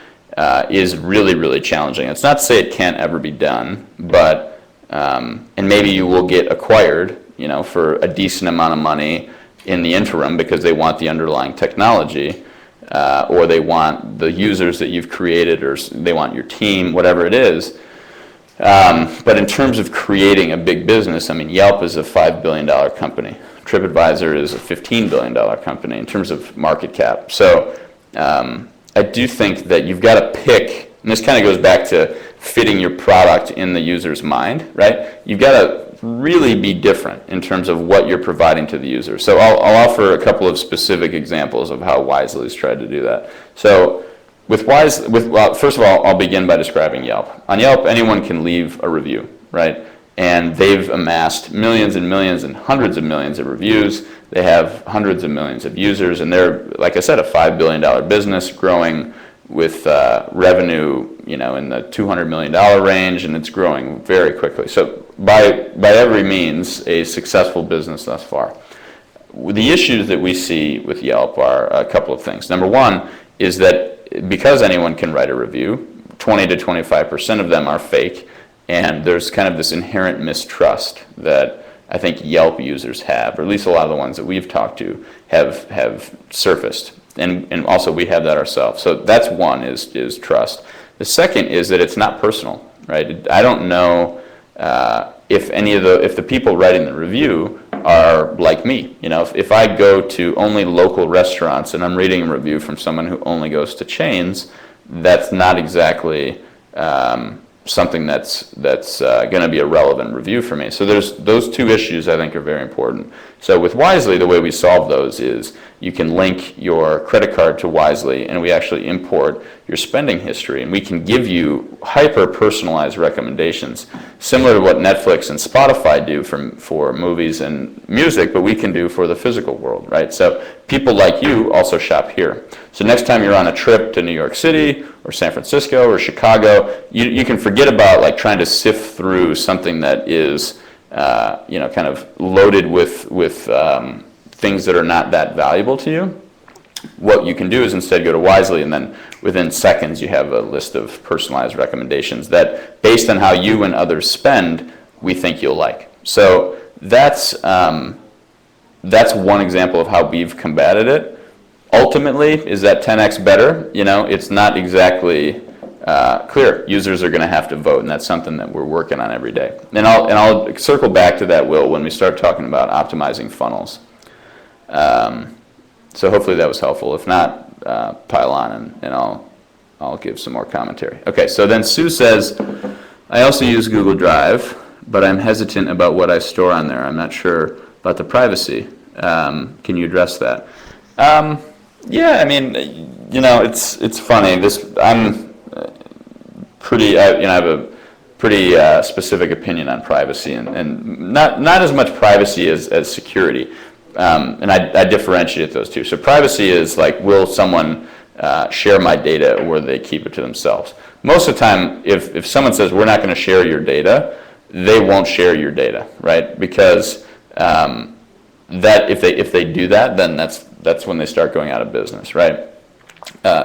is really, really challenging. It's not to say it can't ever be done, but, and maybe you will get acquired, for a decent amount of money in the interim because they want the underlying technology, or they want the users that you've created, or they want your team, whatever it is. But in terms of creating a big business, Yelp is a $5 billion company. TripAdvisor is a $15 billion company in terms of market cap. So I do think that you've got to pick, and this kind of goes back to fitting your product in the user's mind, right? You've got to really be different in terms of what you're providing to the user. So I'll offer a couple of specific examples of how Wisely's tried to do that. So first of all, I'll begin by describing Yelp. On Yelp, anyone can leave a review, right? And they've amassed millions and millions and hundreds of millions of reviews. They have hundreds of millions of users, and they're, like I said, a $5 billion business growing with revenue, in the $200 million range, and it's growing very quickly. So by every means, a successful business thus far. The issues that we see with Yelp are a couple of things. Number one is that because anyone can write a review, 20 to 25% of them are fake. And there's kind of this inherent mistrust that I think Yelp users have, or at least a lot of the ones that we've talked to have surfaced. And also we have that ourselves. So that's one, is trust. The second is that it's not personal, right? I don't know if the people writing the review are like me. If I go to only local restaurants and I'm reading a review from someone who only goes to chains, that's not exactly something that's going to be a relevant review for me. So there's those two issues I think are very important. So with Wisely, the way we solve those is you can link your credit card to Wisely, and we actually import your spending history, and we can give you hyper-personalized recommendations, similar to what Netflix and Spotify do for movies and music, but we can do for the physical world, right? So people like you also shop here. So next time you're on a trip to New York City or San Francisco or Chicago, you can forget about trying to sift through something that is kind of loaded with things that are not that valuable to you. What you can do is instead go to Wisely, and then within seconds you have a list of personalized recommendations that, based on how you and others spend, we think you'll like. So that's one example of how we've combated it. Ultimately, is that 10x better? It's not exactly clear. Users are going to have to vote, and that's something that we're working on every day. And I'll circle back to that, Will, when we start talking about optimizing funnels. So hopefully that was helpful. If not, pile on, and I'll give some more commentary. Okay, so then Sue says, I also use Google Drive, but I'm hesitant about what I store on there. I'm not sure about the privacy. Can you address that? Yeah, it's funny. I'm pretty, I have a pretty specific opinion on privacy, and not as much privacy as security. And I differentiate those two. So privacy is will someone share my data, or they keep it to themselves. Most of the time, if someone says we're not going to share your data, they won't share your data, right? Because that if they do that, then that's when they start going out of business, right?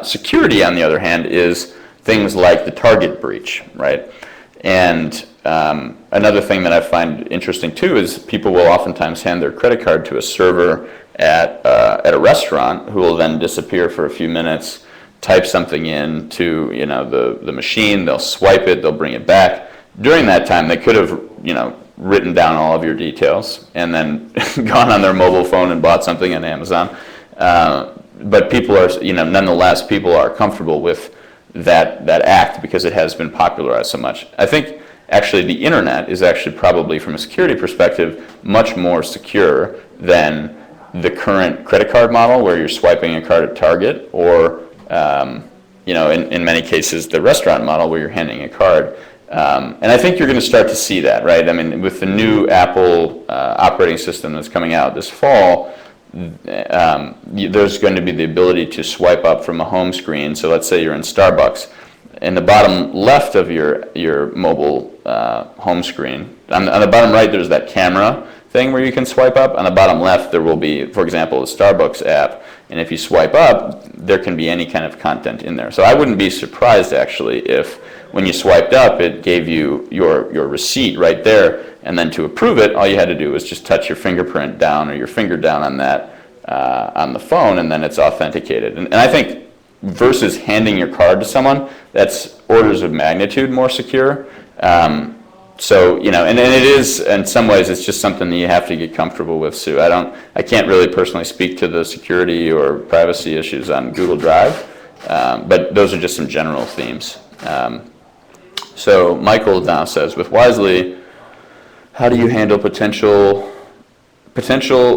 Security, on the other hand, is things like the target breach, right? And another thing that I find interesting too is people will oftentimes hand their credit card to a server at a restaurant, who will then disappear for a few minutes, type something in to the machine. They'll swipe it, they'll bring it back. During that time, they could have written down all of your details and then gone on their mobile phone and bought something on Amazon. But people are, nonetheless, people are comfortable with that act because it has been popularized so much. I think actually the internet is actually probably, from a security perspective, much more secure than the current credit card model, where you're swiping a card at Target, or in many cases the restaurant model where you're handing a card. And I think you're going to start to see that, right? I mean, with the new Apple operating system that's coming out this fall, there's going to be the ability to swipe up from a home screen. So let's say you're in Starbucks. In the bottom left of your mobile home screen, on the bottom right, there's that camera thing where you can swipe up. On the bottom left, there will be, for example, a Starbucks app. And if you swipe up, there can be any kind of content in there. So I wouldn't be surprised, actually, if when you swiped up, it gave you your receipt right there. And then to approve it, all you had to do was just touch your fingerprint down, or your finger down on that on the phone, and then it's authenticated. And I think versus handing your card to someone, that's orders of magnitude more secure. So, and it is, in some ways, it's just something that you have to get comfortable with, Sue. I can't really personally speak to the security or privacy issues on Google Drive, but those are just some general themes. So Michael now says, with Wisely, how do you handle potential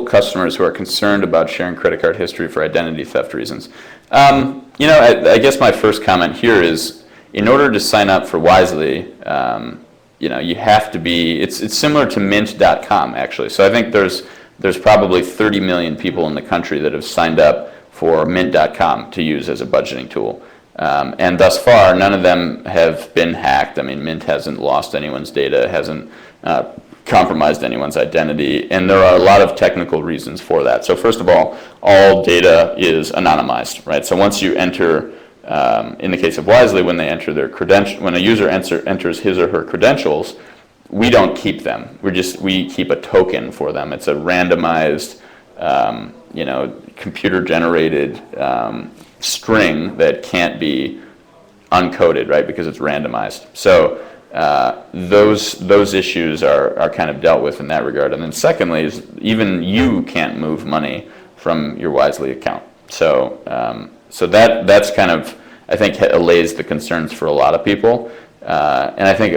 customers who are concerned about sharing credit card history for identity theft reasons? I guess my first comment here is, in order to sign up for Wisely, you have to be, it's similar to mint.com, actually. So I think there's probably 30 million people in the country that have signed up for mint.com to use as a budgeting tool. And thus far, none of them have been hacked. I mean, Mint hasn't lost anyone's data, hasn't compromised anyone's identity, and there are a lot of technical reasons for that. So first of all data is anonymized, right? So once you enter, in the case of Wisely, when they enter their when a user enters his or her credentials, we don't keep them. We keep a token for them. It's a randomized, computer-generated string that can't be uncoded, right? Because it's randomized. So those issues are kind of dealt with in that regard. And then secondly is even you can't move money from your Wisely account. So that's kind of, I think, allays the concerns for a lot of people. And I think,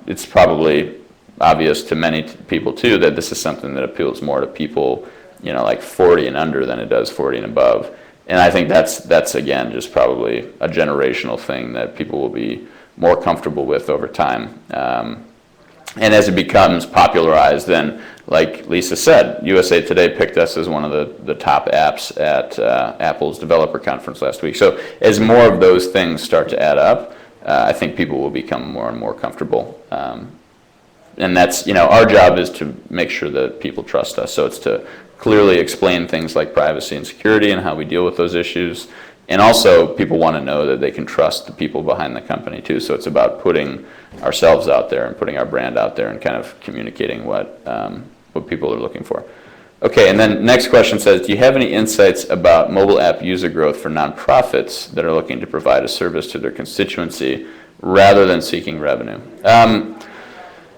it's probably obvious to many people too that this is something that appeals more to people, like 40 and under than it does 40 and above. And I think that's again just probably a generational thing that people will be more comfortable with over time. And as it becomes popularized, then, like Lisa said, USA Today picked us as one of the top apps at Apple's developer conference last week. So as more of those things start to add up, I think people will become more and more comfortable. And that's, our job is to make sure that people trust us. So it's to clearly explain things like privacy and security and how we deal with those issues. And also, people want to know that they can trust the people behind the company too. So it's about putting ourselves out there and putting our brand out there and kind of communicating what people are looking for. Okay, and then next question says, do you have any insights about mobile app user growth for nonprofits that are looking to provide a service to their constituency rather than seeking revenue?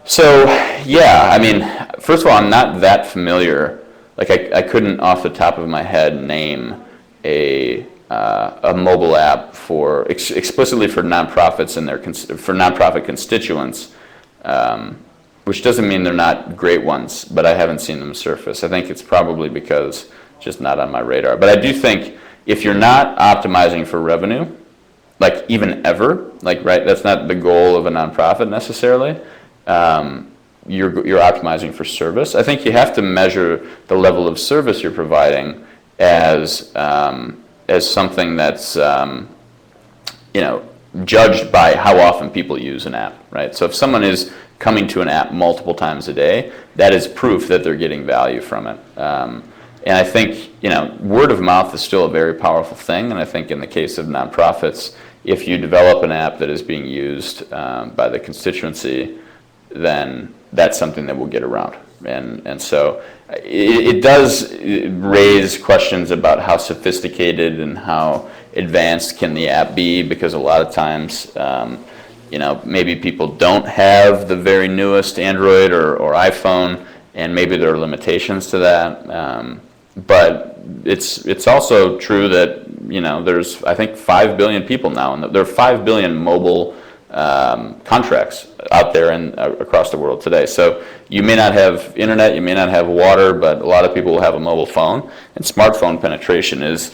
So yeah, I mean, first of all, I'm not that familiar. Like I couldn't off the top of my head name a mobile app for explicitly for nonprofits and for nonprofit constituents, which doesn't mean they're not great ones, but I haven't seen them surface. I think it's probably because just not on my radar. But I do think if you're not optimizing for revenue, like even ever, like right, that's not the goal of a nonprofit necessarily. You're optimizing for service. I think you have to measure the level of service you're providing as as something that's judged by how often people use an app, right? So if someone is coming to an app multiple times a day, that is proof that they're getting value from it. And I think, word of mouth is still a very powerful thing. And I think in the case of nonprofits, if you develop an app that is being used by the constituency, then that's something that will get around. And so it does raise questions about how sophisticated and how advanced can the app be, because a lot of times, maybe people don't have the very newest Android or iPhone, and maybe there are limitations to that. But it's also true that, there's, I think, 5 billion people now, and there are 5 billion mobile contracts out there and across the world today. So you may not have internet, you may not have water, but a lot of people will have a mobile phone, and smartphone penetration is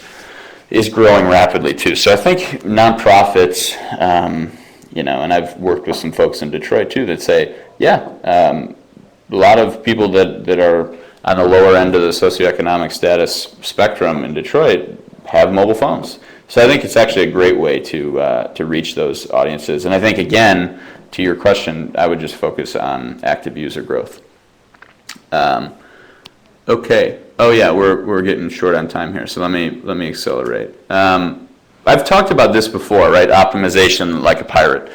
growing rapidly too. So I think nonprofits, and I've worked with some folks in Detroit too that say, a lot of people that are on the lower end of the socioeconomic status spectrum in Detroit have mobile phones. So I think it's actually a great way to reach those audiences. And I think, again, to your question, I would just focus on active user growth. Okay. Oh yeah, we're getting short on time here, so let me accelerate. I've talked about this before, right? Optimization like a pirate.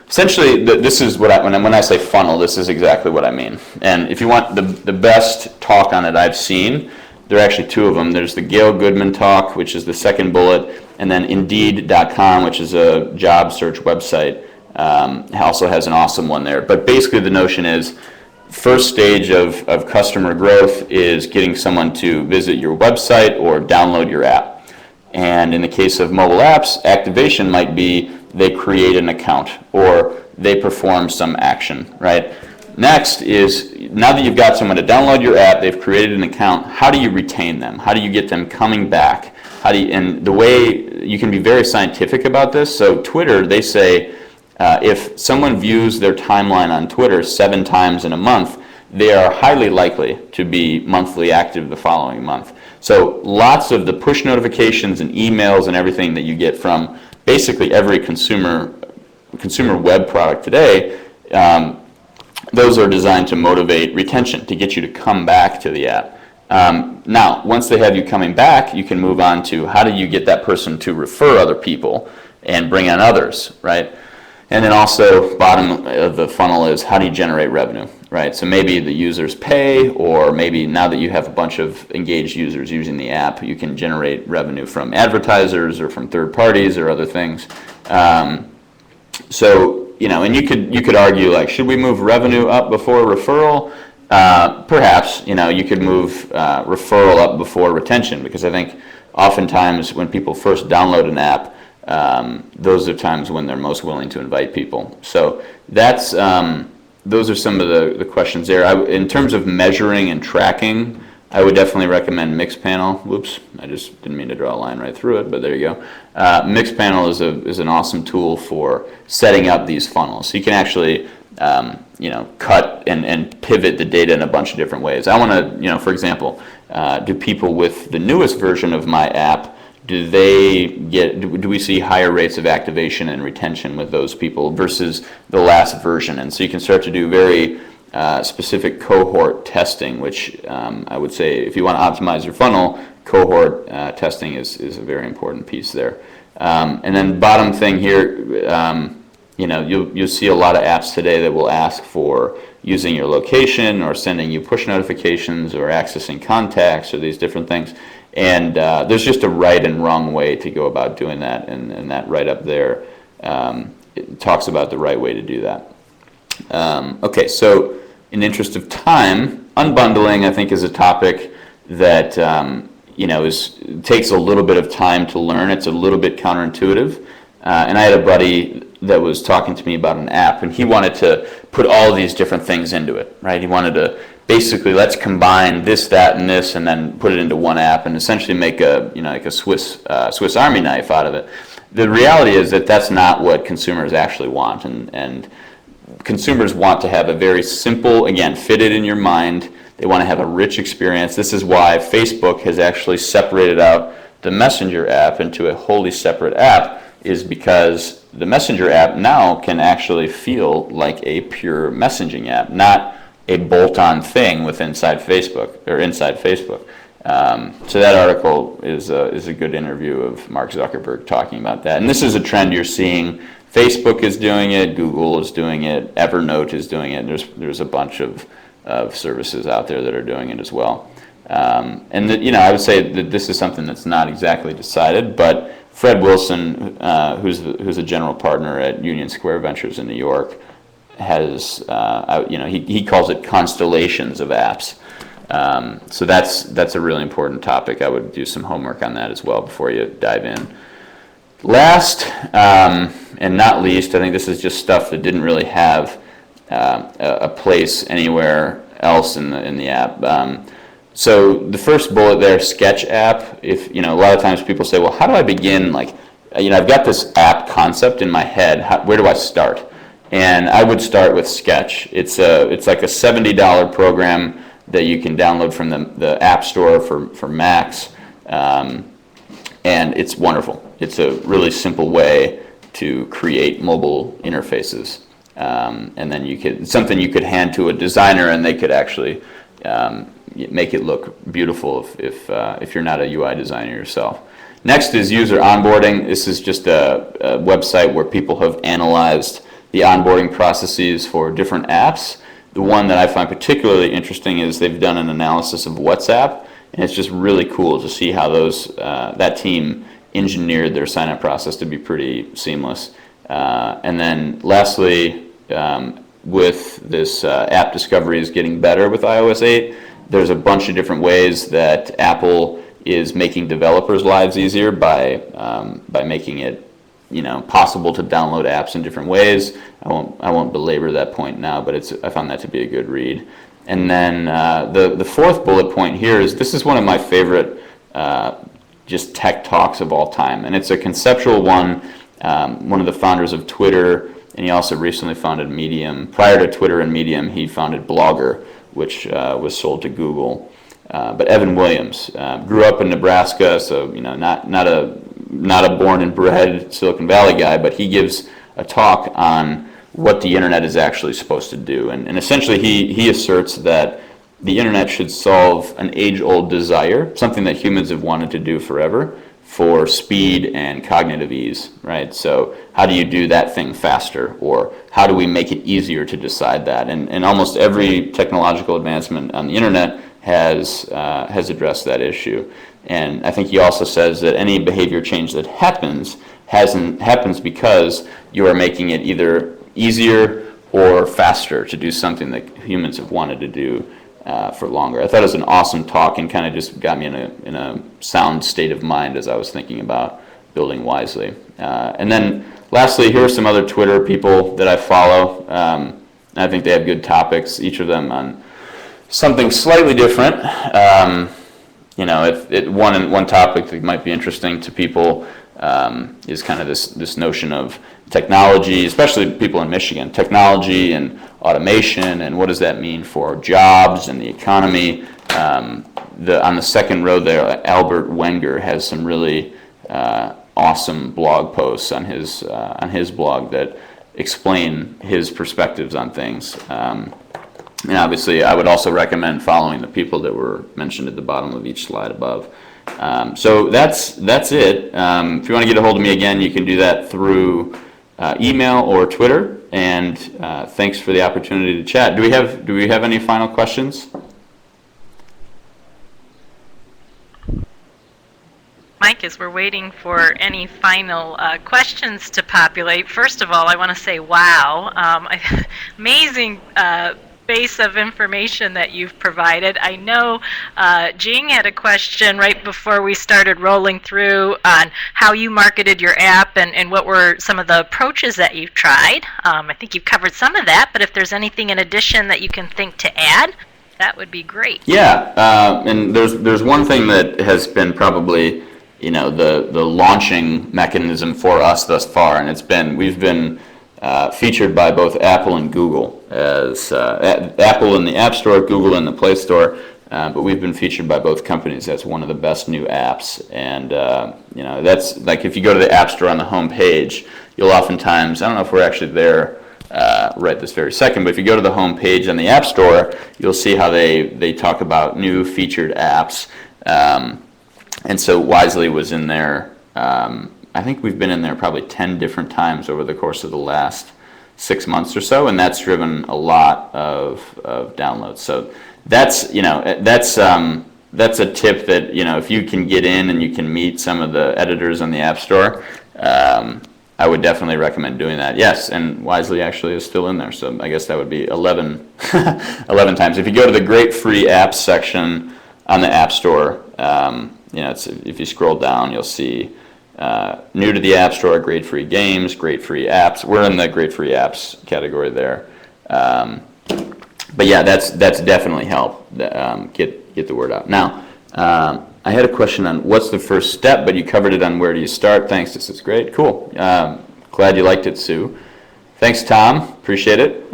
Essentially, this is what when I say funnel, this is exactly what I mean. And if you want the best talk on it I've seen, there are actually two of them. There's the Gail Goodman talk, which is the second bullet, and then Indeed.com, which is a job search website, also has an awesome one there. But basically the notion is, first stage of customer growth is getting someone to visit your website or download your app. And in the case of mobile apps, activation might be they create an account or they perform some action, right? Next is, now that you've got someone to download your app, they've created an account, how do you retain them? How do you get them coming back? And the way you can be very scientific about this, so Twitter, they say if someone views their timeline on Twitter 7 times in a month, they are highly likely to be monthly active the following month. So lots of the push notifications and emails and everything that you get from basically every consumer web product today, those are designed to motivate retention, to get you to come back to the app. Now, once they have you coming back, you can move on to how do you get that person to refer other people and bring on others, right? And then also, bottom of the funnel is how do you generate revenue, right? So maybe the users pay, or maybe now that you have a bunch of engaged users using the app, you can generate revenue from advertisers or from third parties or other things. And you could argue, like, should we move revenue up before referral? Perhaps, you could move referral up before retention, because I think oftentimes when people first download an app, those are times when they're most willing to invite people. So that's those are some of the questions there. In terms of measuring and tracking, I would definitely recommend Mixpanel. Whoops, I just didn't mean to draw a line right through it, but there you go. Mixpanel is an awesome tool for setting up these funnels. So you can actually cut and pivot the data in a bunch of different ways. I want to, for example, do people with the newest version of my app, do we see higher rates of activation and retention with those people versus the last version? And so you can start to do very specific cohort testing, which I would say if you want to optimize your funnel, cohort testing is a very important piece there. And then bottom thing here, you'll see a lot of apps today that will ask for using your location or sending you push notifications or accessing contacts or these different things. And there's just a right and wrong way to go about doing that, and that right up there it talks about the right way to do that. Okay, so in the interest of time, unbundling I think is a topic that takes a little bit of time to learn. It's a little bit counterintuitive, and I had a buddy that was talking to me about an app, and he wanted to put all these different things into it, right? He wanted to basically, let's combine this, that, and this, and then put it into one app, and essentially make a Swiss Army knife out of it. The reality is that that's not what consumers actually want, and consumers want to have a very simple, again, fit it in your mind. They want to have a rich experience. This is why Facebook has actually separated out the Messenger app into a wholly separate app is because the Messenger app now can actually feel like a pure messaging app, not a bolt-on thing with inside Facebook. So that article is a good interview of Mark Zuckerberg talking about that. And this is a trend you're seeing. Facebook is doing it, Google is doing it, Evernote is doing it. There's a bunch of services out there that are doing it as well. And I would say that this is something that's not exactly decided, but Fred Wilson, who's a general partner at Union Square Ventures in New York, has he calls it constellations of apps. So that's a really important topic. I would do some homework on that as well before you dive in. Last and not least, I think this is just stuff that didn't really have a place anywhere else in the app. So the first bullet there, Sketch app. If a lot of times people say, well, how do I begin? I've got this app concept in my head. Where do I start? And I would start with Sketch. It's like a $70 program that you can download from the App Store for Macs, and it's wonderful. It's a really simple way to create mobile interfaces, and then it's something you could hand to a designer, and they could actually make it look beautiful if you're not a UI designer yourself. Next is user onboarding. This is just a website where people have analyzed the onboarding processes for different apps. The one that I find particularly interesting is they've done an analysis of WhatsApp, and it's just really cool to see how that team engineered their sign-up process to be pretty seamless. And then lastly, with this app discovery is getting better with iOS 8, there's a bunch of different ways that Apple is making developers' lives easier by making it possible to download apps in different ways. I won't belabor that point now, but I found that to be a good read. And then the fourth bullet point here this is one of my favorite just tech talks of all time, and it's a conceptual one. One of the founders of Twitter, and he also recently founded Medium. Prior to Twitter and Medium, he founded Blogger, which was sold to Google. But Evan Williams grew up in Nebraska, so not a born and bred Silicon Valley guy, but he gives a talk on what the internet is actually supposed to do. And essentially he asserts that the internet should solve an age-old desire, something that humans have wanted to do forever, for speed and cognitive ease, right? So how do you do that thing faster, or how do we make it easier to decide that? And almost every technological advancement on the internet has addressed that issue. And I think he also says that any behavior change that happens because you are making it either easier or faster to do something that humans have wanted to do for longer. I thought it was an awesome talk and kind of just got me in a sound state of mind as I was thinking about building wisely. And then lastly, here are some other Twitter people that I follow. I think they have good topics, each of them on something slightly different. One topic that might be interesting to people is kind of this notion of technology, especially people in Michigan, technology and automation, and what does that mean for jobs and the economy. On the second row there, Albert Wenger has some really awesome blog posts on his blog that explain his perspectives on things. And obviously, I would also recommend following the people that were mentioned at the bottom of each slide above. So that's it. If you want to get a hold of me again, you can do that through email or Twitter. And thanks for the opportunity to chat. Do we have any final questions? Mike, as we're waiting for any final questions to populate, first of all, I want to say, wow, amazing base of information that you've provided. I know Jing had a question right before we started rolling through on how you marketed your app and what were some of the approaches that you've tried. I think you've covered some of that, but if there's anything in addition that you can think to add, that would be great. Yeah, and there's one thing that has been probably the launching mechanism for us thus far, and we've been featured by both Apple and Google, as Apple in the App Store, Google in the Play Store, but we've been featured by both companies as one of the best new apps. And that's like if you go to the App Store on the home page, you'll oftentimes, I don't know if we're actually there right this very second, but if you go to the home page on the App Store, you'll see how they talk about new featured apps. And so Wisely was in there. I think we've been in there probably 10 different times over the course of the last 6 months or so, and that's driven a lot of downloads. So that's a tip that, if you can get in and you can meet some of the editors on the App Store, I would definitely recommend doing that. Yes, and Wisely actually is still in there, so I guess that would be 11 times. If you go to the great free apps section on the App Store, if you scroll down, you'll see new to the App Store, great free games, great free apps. We're in the great free apps category there. But yeah, that's definitely helped get the word out. Now, I had a question on what's the first step, but you covered it on where do you start. Thanks, this is great. Cool. Glad you liked it, Sue. Thanks, Tom. Appreciate it.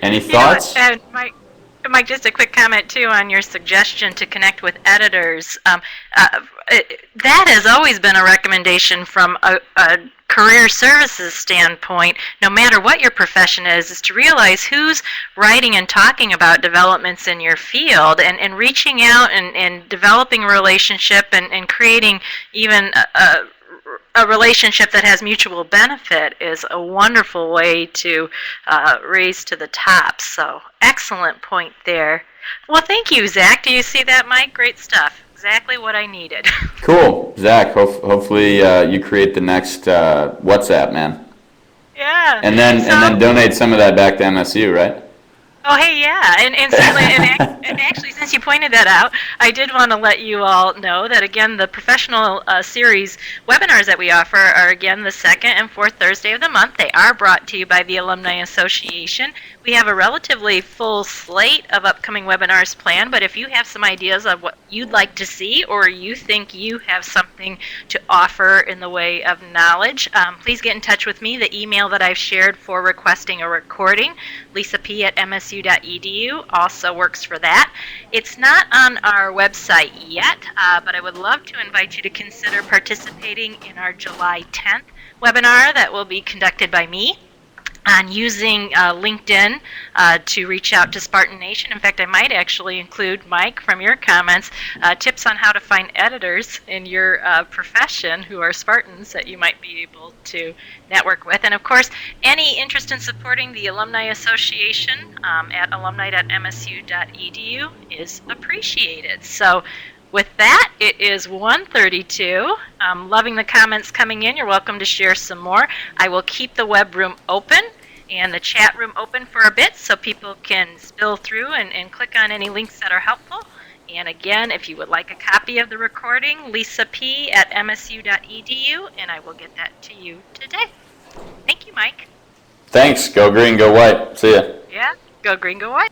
Any thoughts? And Mike, just a quick comment too on your suggestion to connect with editors. That has always been a recommendation from a career services standpoint, no matter what your profession is to realize who's writing and talking about developments in your field, and reaching out and developing a relationship and creating even a relationship that has mutual benefit is a wonderful way to raise to the top. So excellent point there. Well, thank you, Zach. Do you see that, Mike? Great stuff. Exactly what I needed. Cool. Zach, hopefully you create the next WhatsApp, man. Yeah. And then donate some of that back to MSU, right? Oh, hey, yeah, and actually, since you pointed that out, I did want to let you all know that, again, the professional series webinars that we offer are, again, the second and fourth Thursday of the month. They are brought to you by the Alumni Association. We have a relatively full slate of upcoming webinars planned, but if you have some ideas of what you'd like to see, or you think you have something to offer in the way of knowledge, please get in touch with me. The email that I've shared for requesting a recording, lisap@msu.edu, also works for that. It's not on our website yet, but I would love to invite you to consider participating in our July 10th webinar that will be conducted by me on using LinkedIn to reach out to Spartan Nation. In fact, I might actually include, Mike, from your comments, tips on how to find editors in your profession who are Spartans that you might be able to network with. And of course, any interest in supporting the Alumni Association at alumni.msu.edu is appreciated. So with that, it is 1:32. I'm loving the comments coming in. You're welcome to share some more. I will keep the web room open and the chat room open for a bit so people can spill through and click on any links that are helpful. And again, if you would like a copy of the recording, lisap@msu.edu, and I will get that to you today. Thank you, Mike. Thanks. Go green, go white. See ya. Yeah, go green, go white.